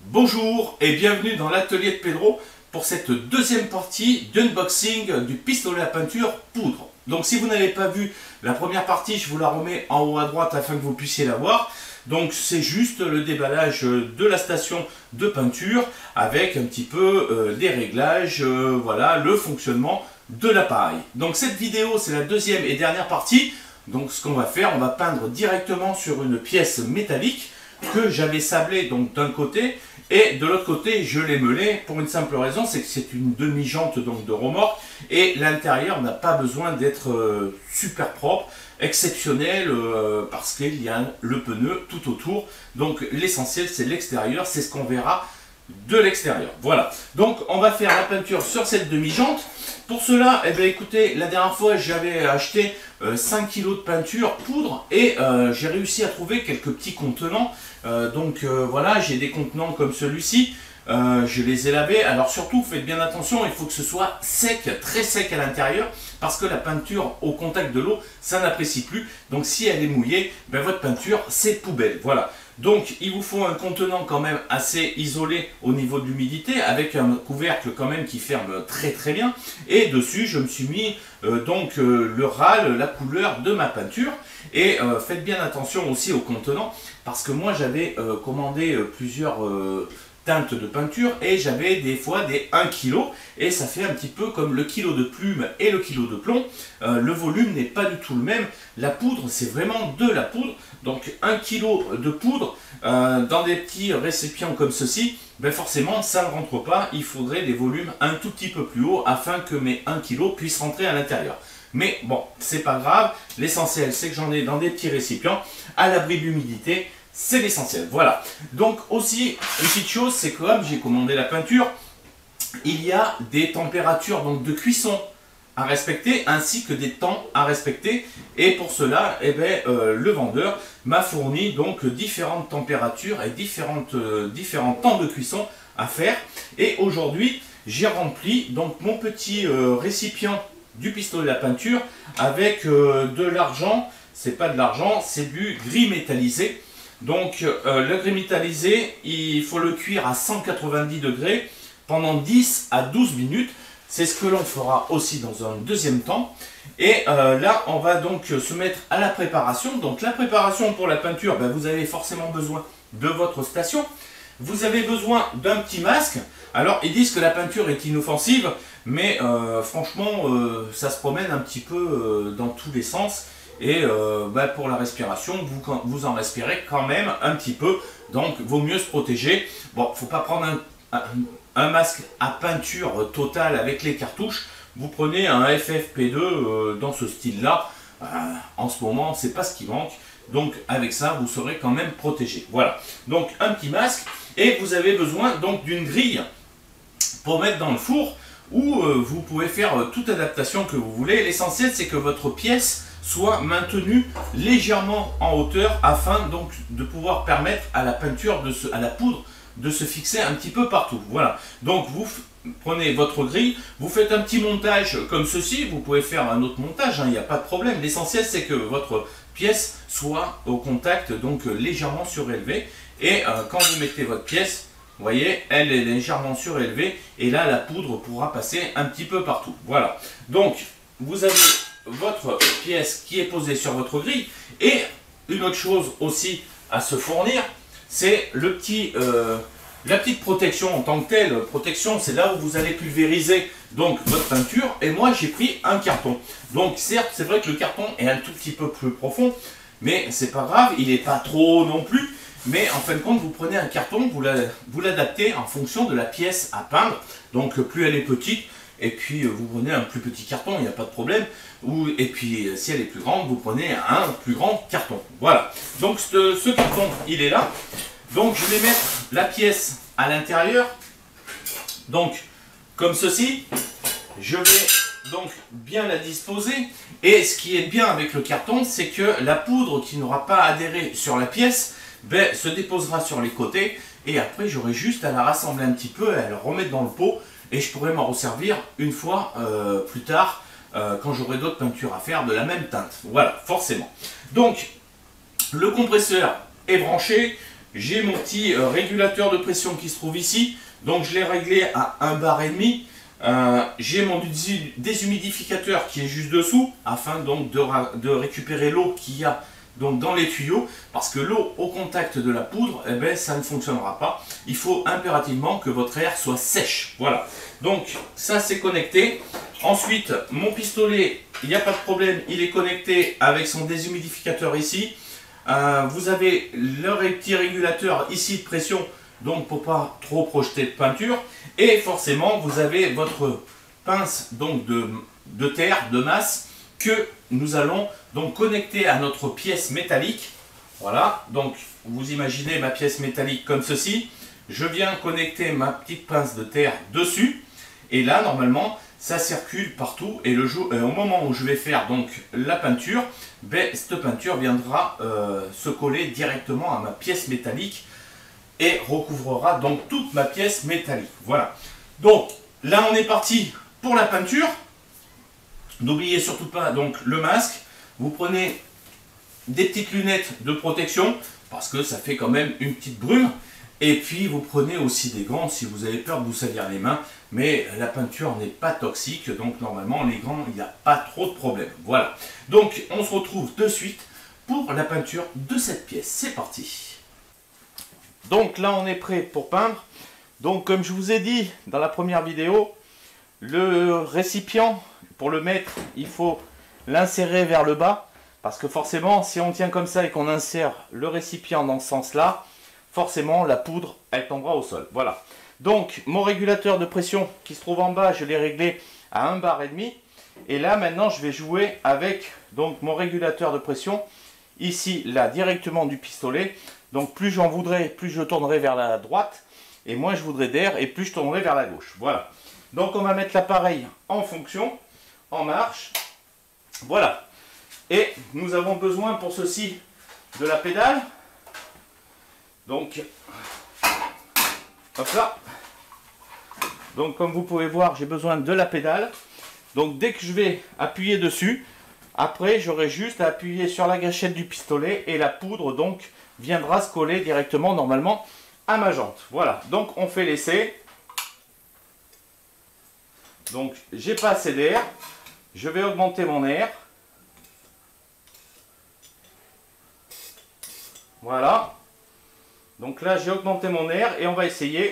Bonjour et bienvenue dans l'atelier de Pedro pour cette deuxième partie d'unboxing du pistolet à peinture poudre. Donc si vous n'avez pas vu la première partie, je vous la remets en haut à droite afin que vous puissiez la voir. Donc c'est juste le déballage de la station de peinture avec un petit peu les réglages, voilà, le fonctionnement de l'appareil. Donc cette vidéo c'est la deuxième et dernière partie. Donc ce qu'on va faire, on va peindre directement sur une pièce métallique que j'avais sablé donc d'un côté et de l'autre côté je l'ai meulé pour une simple raison, c'est que c'est une demi-jante donc de remorque et l'intérieur n'a pas besoin d'être super propre, exceptionnel parce qu'il y a le pneu tout autour. Donc l'essentiel c'est l'extérieur, c'est ce qu'on verra de l'extérieur. Voilà, donc on va faire la peinture sur cette demi-jante. Pour cela, eh bien, écoutez, la dernière fois j'avais acheté 5 kg de peinture poudre et j'ai réussi à trouver quelques petits contenants. Voilà, j'ai des contenants comme celui-ci. Je les ai lavés. Alors surtout, faites bien attention, il faut que ce soit sec, très sec à l'intérieur, parce que la peinture au contact de l'eau, ça n'apprécie plus. Donc si elle est mouillée, ben, votre peinture, c'est poubelle. Voilà. Donc il vous faut un contenant quand même assez isolé au niveau de l'humidité, avec un couvercle quand même qui ferme très très bien. Et dessus, je me suis mis le râle, la couleur de ma peinture. Et faites bien attention aussi au contenant, parce que moi j'avais commandé plusieurs teintes de peinture et j'avais des fois des 1 kg et ça fait un petit peu comme le kilo de plume et le kilo de plomb. Le volume n'est pas du tout le même. La poudre, c'est vraiment de la poudre. Donc 1 kg de poudre dans des petits récipients comme ceci, ben forcément ça ne rentre pas. Il faudrait des volumes un tout petit peu plus hauts afin que mes 1 kg puissent rentrer à l'intérieur. Mais bon, c'est pas grave. L'essentiel, c'est que j'en ai dans des petits récipients à l'abri de l'humidité. C'est l'essentiel, voilà. Donc aussi, une petite chose, c'est que comme j'ai commandé la peinture, il y a des températures donc, de cuisson à respecter, ainsi que des temps à respecter. Et pour cela, eh bien, le vendeur m'a fourni donc différentes températures et différents temps de cuisson à faire. Et aujourd'hui, j'ai rempli donc mon petit récipient du pistolet à peinture avec de l'argent. C'est pas de l'argent, c'est du gris métallisé. Donc le gris métallisé, il faut le cuire à 190 degrés pendant 10 à 12 minutes. C'est ce que l'on fera aussi dans un deuxième temps. Et là, on va donc se mettre à la préparation. Donc la préparation pour la peinture, ben, vous avez forcément besoin de votre station. Vous avez besoin d'un petit masque. Alors ils disent que la peinture est inoffensive, mais franchement, ça se promène un petit peu dans tous les sens. Et pour la respiration, vous en respirez quand même un petit peu, donc vaut mieux se protéger. Bon, faut pas prendre un masque à peinture totale avec les cartouches. Vous prenez un FFP2 dans ce style-là. En ce moment, c'est pas ce qui manque. Donc avec ça, vous serez quand même protégé. Voilà. Donc un petit masque et vous avez besoin donc d'une grille pour mettre dans le four où vous pouvez faire toute adaptation que vous voulez. L'essentiel, c'est que votre pièce soit maintenue légèrement en hauteur afin donc de pouvoir permettre à la peinture, à la poudre de se fixer un petit peu partout. Voilà, donc vous prenez votre grille, vous faites un petit montage comme ceci, vous pouvez faire un autre montage, il n'y a pas de problème. L'essentiel c'est que votre pièce soit au contact, donc légèrement surélevée. Et quand vous mettez votre pièce, vous voyez, elle est légèrement surélevée et là la poudre pourra passer un petit peu partout. Voilà, donc vous avez votre pièce qui est posée sur votre grille. Et une autre chose aussi à se fournir, c'est la petite protection en tant que telle. Protection, c'est là où vous allez pulvériser donc votre peinture. Et moi j'ai pris un carton. Donc certes, c'est vrai que le carton est un tout petit peu plus profond, mais c'est pas grave, il n'est pas trop non plus. Mais en fin de compte, vous prenez un carton, vous l'adaptez en fonction de la pièce à peindre. Donc plus elle est petite, et puis vous prenez un plus petit carton, il n'y a pas de problème. Et puis si elle est plus grande, vous prenez un plus grand carton. Voilà, donc ce carton, il est là. Donc je vais mettre la pièce à l'intérieur. Donc comme ceci, je vais donc bien la disposer. Et ce qui est bien avec le carton, c'est que la poudre qui n'aura pas adhéré sur la pièce, ben, se déposera sur les côtés. Et après j'aurai juste à la rassembler un petit peu et à la remettre dans le pot. Et je pourrais m'en resservir une fois plus tard quand j'aurai d'autres peintures à faire de la même teinte. Voilà, forcément. Donc, le compresseur est branché. j'ai mon petit régulateur de pression qui se trouve ici. Donc je l'ai réglé à 1,5 bar. J'ai mon déshumidificateur qui est juste dessous, afin donc de récupérer l'eau qu'il y a donc dans les tuyaux, parce que l'eau au contact de la poudre, eh ben, ça ne fonctionnera pas. Il faut impérativement que votre air soit sèche. Voilà. Donc ça c'est connecté. Ensuite, mon pistolet, il n'y a pas de problème, il est connecté avec son déshumidificateur ici. Vous avez le petit régulateur ici de pression, donc pour pas trop projeter de peinture. Et forcément, vous avez votre pince donc de terre, de masse, que nous allons donc connecter à notre pièce métallique. Voilà, donc vous imaginez ma pièce métallique comme ceci. Je viens connecter ma petite pince de terre dessus. Et là, normalement, ça circule partout. Et au moment où je vais faire donc la peinture, ben, cette peinture viendra se coller directement à ma pièce métallique et recouvrera donc toute ma pièce métallique. Voilà. Donc là, on est parti pour la peinture. N'oubliez surtout pas donc le masque. Vous prenez des petites lunettes de protection parce que ça fait quand même une petite brume. Et puis vous prenez aussi des gants si vous avez peur de vous salir les mains. Mais la peinture n'est pas toxique, donc normalement les gants, il n'y a pas trop de problème. Voilà. Donc on se retrouve de suite pour la peinture de cette pièce. C'est parti. Donc là on est prêt pour peindre. Donc comme je vous ai dit dans la première vidéo, le récipient, pour le mettre, il faut l'insérer vers le bas. Parce que forcément, si on tient comme ça et qu'on insère le récipient dans ce sens-là, forcément la poudre, elle tombera au sol. Voilà. Donc mon régulateur de pression qui se trouve en bas, je l'ai réglé à 1,5 bar. Et là maintenant, je vais jouer avec donc mon régulateur de pression, ici, là, directement du pistolet. Donc plus j'en voudrais, plus je tournerai vers la droite. Et moins je voudrais d'air, et plus je tournerai vers la gauche. Voilà. Donc on va mettre l'appareil en fonction, en marche. Voilà. Et nous avons besoin pour ceci de la pédale. Donc, hop là. Donc comme vous pouvez voir, j'ai besoin de la pédale. Donc dès que je vais appuyer dessus, après j'aurai juste à appuyer sur la gâchette du pistolet et la poudre donc viendra se coller directement normalement à ma jante. Voilà, donc on fait l'essai. Donc j'ai pas assez d'air, je vais augmenter mon air. Voilà. Donc là j'ai augmenté mon air et on va essayer.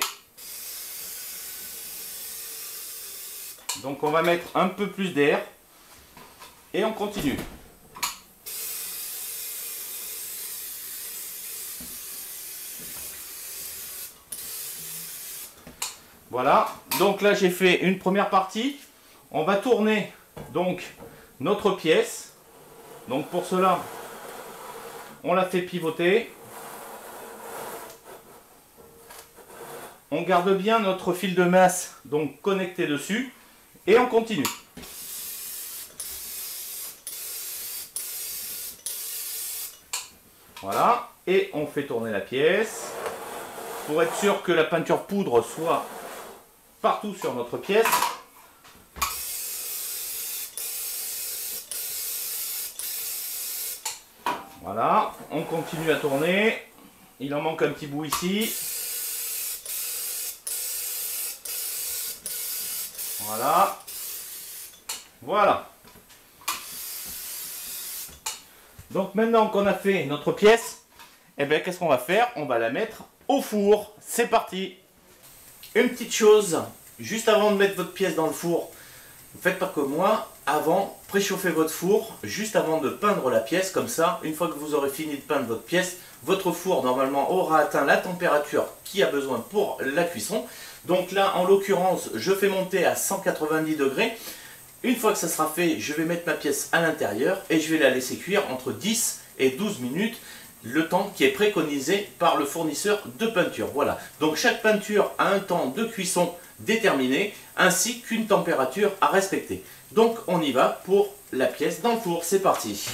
Donc on va mettre un peu plus d'air et on continue. Voilà, donc là j'ai fait une première partie. On va tourner donc notre pièce. Donc pour cela, on la fait pivoter. On garde bien notre fil de masse donc connecté dessus et on continue. Voilà, et on fait tourner la pièce pour être sûr que la peinture poudre soit partout sur notre pièce. Voilà, on continue à tourner. Il en manque un petit bout ici. Voilà. Voilà. Donc maintenant qu'on a fait notre pièce, eh bien qu'est-ce qu'on va faire? On va la mettre au four. C'est parti. Une petite chose, juste avant de mettre votre pièce dans le four, ne faites pas comme moi. Avant, préchauffez votre four juste avant de peindre la pièce. Comme ça, une fois que vous aurez fini de peindre votre pièce, votre four normalement aura atteint la température qui a besoin pour la cuisson. Donc là, en l'occurrence, je fais monter à 190 degrés. Une fois que ça sera fait, je vais mettre ma pièce à l'intérieur et je vais la laisser cuire entre 10 et 12 minutes, le temps qui est préconisé par le fournisseur de peinture. Voilà, donc chaque peinture a un temps de cuisson déterminé, ainsi qu'une température à respecter. Donc on y va pour la pièce dans le four, c'est parti.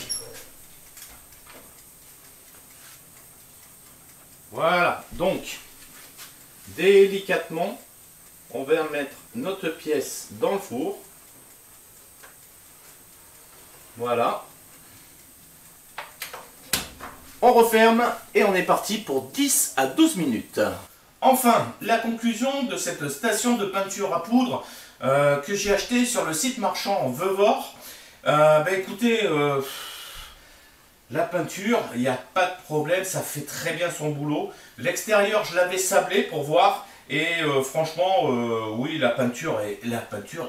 Voilà, donc délicatement, on va mettre notre pièce dans le four. Voilà. On referme et on est parti pour 10 à 12 minutes. Enfin, la conclusion de cette station de peinture à poudre que j'ai acheté sur le site marchand Veuvor. Écoutez, la peinture, il n'y a pas de problème, ça fait très bien son boulot. L'extérieur, je l'avais sablé pour voir. Et franchement, oui, la peinture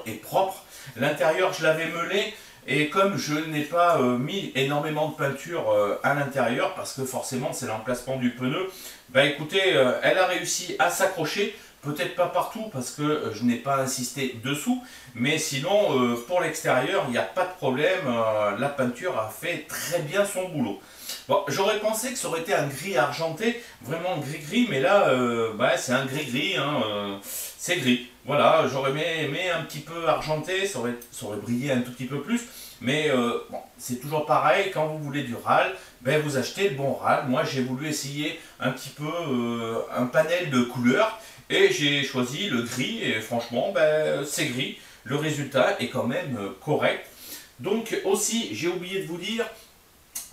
est propre. L'intérieur, je l'avais meulé. Et comme je n'ai pas mis énormément de peinture à l'intérieur, parce que forcément c'est l'emplacement du pneu, écoutez, elle a réussi à s'accrocher. Peut-être pas partout parce que je n'ai pas insisté dessous. Mais sinon, pour l'extérieur, il n'y a pas de problème. La peinture a fait très bien son boulot. Bon, j'aurais pensé que ça aurait été un gris argenté, vraiment gris-gris, mais là, c'est un gris-gris, hein, c'est gris. Voilà, j'aurais aimé un petit peu argenté, ça aurait brillé un tout petit peu plus, mais bon, c'est toujours pareil, quand vous voulez du râle, vous achetez le bon râle. Moi, j'ai voulu essayer un petit peu un panel de couleurs, et j'ai choisi le gris, et franchement, c'est gris. Le résultat est quand même correct. Donc aussi, j'ai oublié de vous dire,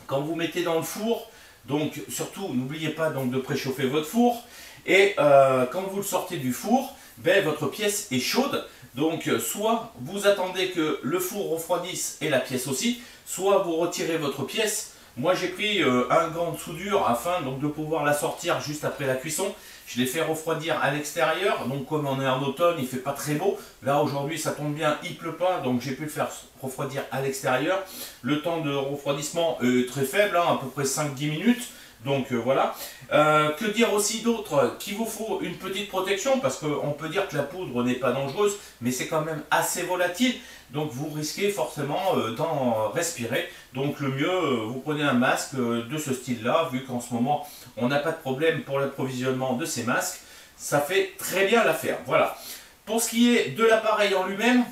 quand vous mettez dans le four, donc surtout n'oubliez pas donc de préchauffer votre four. Et quand vous le sortez du four, votre pièce est chaude. Donc soit vous attendez que le four refroidisse et la pièce aussi, soit vous retirez votre pièce. Moi j'ai pris un gant de soudure afin donc de pouvoir la sortir juste après la cuisson. Je l'ai fait refroidir à l'extérieur, donc comme on est en automne, il ne fait pas très beau. Là aujourd'hui ça tombe bien, il ne pleut pas, donc j'ai pu le faire refroidir à l'extérieur. Le temps de refroidissement est très faible, hein, à peu près 5-10 minutes. Donc voilà. Que dire aussi d'autre? Qu'il vous faut une petite protection, parce qu'on peut dire que la poudre n'est pas dangereuse, mais c'est quand même assez volatile. Donc vous risquez forcément d'en respirer. Donc le mieux, vous prenez un masque de ce style-là, vu qu'en ce moment, on n'a pas de problème pour l'approvisionnement de ces masques. Ça fait très bien l'affaire. Voilà. Pour ce qui est de l'appareil en lui-même,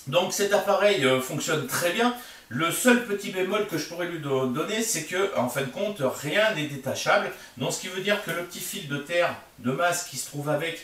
donc cet appareil fonctionne très bien. Le seul petit bémol que je pourrais lui donner, c'est que, en fin de compte, rien n'est détachable. Donc, ce qui veut dire que le petit fil de terre de masse qui se trouve avec,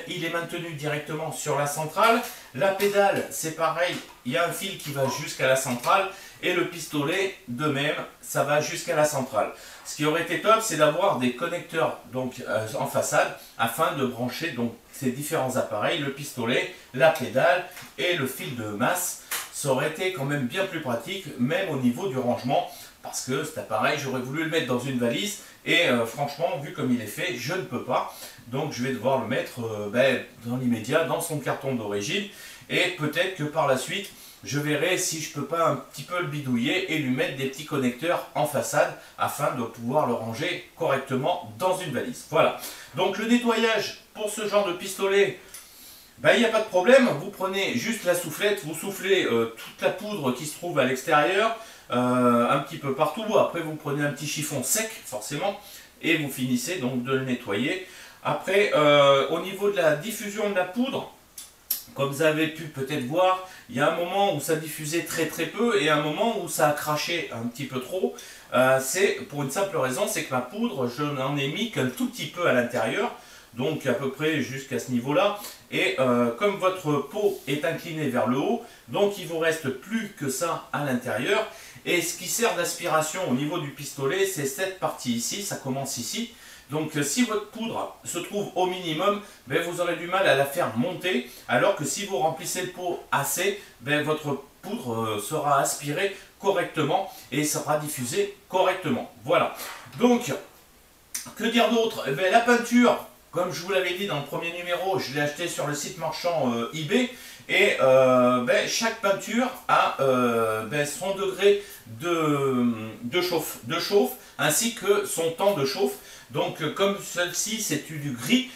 il est maintenu directement sur la centrale. La pédale, c'est pareil, il y a un fil qui va jusqu'à la centrale. Et le pistolet, de même, ça va jusqu'à la centrale. Ce qui aurait été top, c'est d'avoir des connecteurs donc, en façade, afin de brancher donc, ces différents appareils, le pistolet, la pédale et le fil de masse. Ça aurait été quand même bien plus pratique, même au niveau du rangement, parce que cet appareil, j'aurais voulu le mettre dans une valise, et franchement, vu comme il est fait, je ne peux pas. Donc je vais devoir le mettre dans l'immédiat, dans son carton d'origine, et peut-être que par la suite, je verrai si je peux pas un petit peu le bidouiller et lui mettre des petits connecteurs en façade, afin de pouvoir le ranger correctement dans une valise. Voilà, donc le nettoyage pour ce genre de pistolet, il n'y a pas de problème, vous prenez juste la soufflette, vous soufflez toute la poudre qui se trouve à l'extérieur, un petit peu partout. Après vous prenez un petit chiffon sec forcément et vous finissez donc de le nettoyer. Après au niveau de la diffusion de la poudre, comme vous avez pu peut-être voir, il y a un moment où ça diffusait très peu et un moment où ça a craché un petit peu trop. C'est pour une simple raison, c'est que ma poudre, je n'en ai mis qu'un tout petit peu à l'intérieur. Donc à peu près jusqu'à ce niveau-là. Et comme votre pot est incliné vers le haut, donc il vous reste plus que ça à l'intérieur. Et ce qui sert d'aspiration au niveau du pistolet, c'est cette partie ici, ça commence ici. Donc si votre poudre se trouve au minimum, vous aurez du mal à la faire monter. Alors que si vous remplissez le pot assez, votre poudre sera aspirée correctement et sera diffusée correctement. Voilà. Donc, que dire d'autre? La peinture, comme je vous l'avais dit dans le premier numéro, je l'ai acheté sur le site marchand eBay. Et chaque peinture a son degré de chauffe, ainsi que son temps de chauffe. Donc comme celle-ci c'est du gris,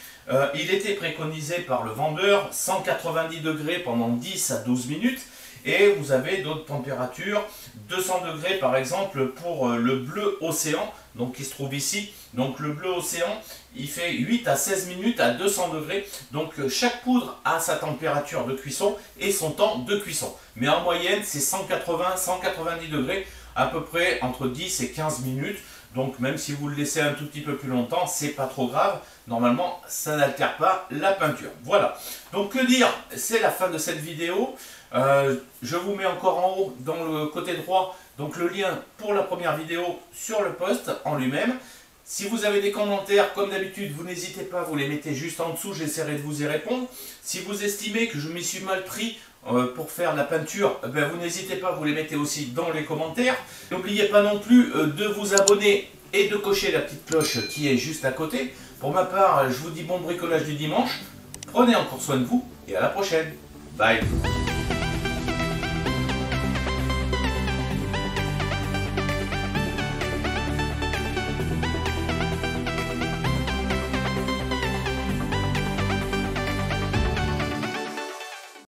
il était préconisé par le vendeur 190 degrés pendant 10 à 12 minutes. Et vous avez d'autres températures, 200 degrés par exemple pour le bleu océan, donc qui se trouve ici. Donc le bleu océan, il fait 8 à 16 minutes à 200 degrés. Donc chaque poudre a sa température de cuisson et son temps de cuisson. Mais en moyenne, c'est 180-190 degrés, à peu près entre 10 et 15 minutes. Donc même si vous le laissez un tout petit peu plus longtemps, c'est pas trop grave. Normalement, ça n'altère pas la peinture. Voilà. Donc que dire? C'est la fin de cette vidéo. Je vous mets encore en haut dans le côté droit donc le lien pour la première vidéo sur le post en lui-même. Si vous avez des commentaires, comme d'habitude, vous n'hésitez pas, vous les mettez juste en dessous, j'essaierai de vous y répondre. Si vous estimez que je m'y suis mal pris pour faire la peinture, vous n'hésitez pas, vous les mettez aussi dans les commentaires. N'oubliez pas non plus de vous abonner et de cocher la petite cloche qui est juste à côté. Pour ma part, je vous dis bon bricolage du dimanche. Prenez encore soin de vous et à la prochaine. Bye.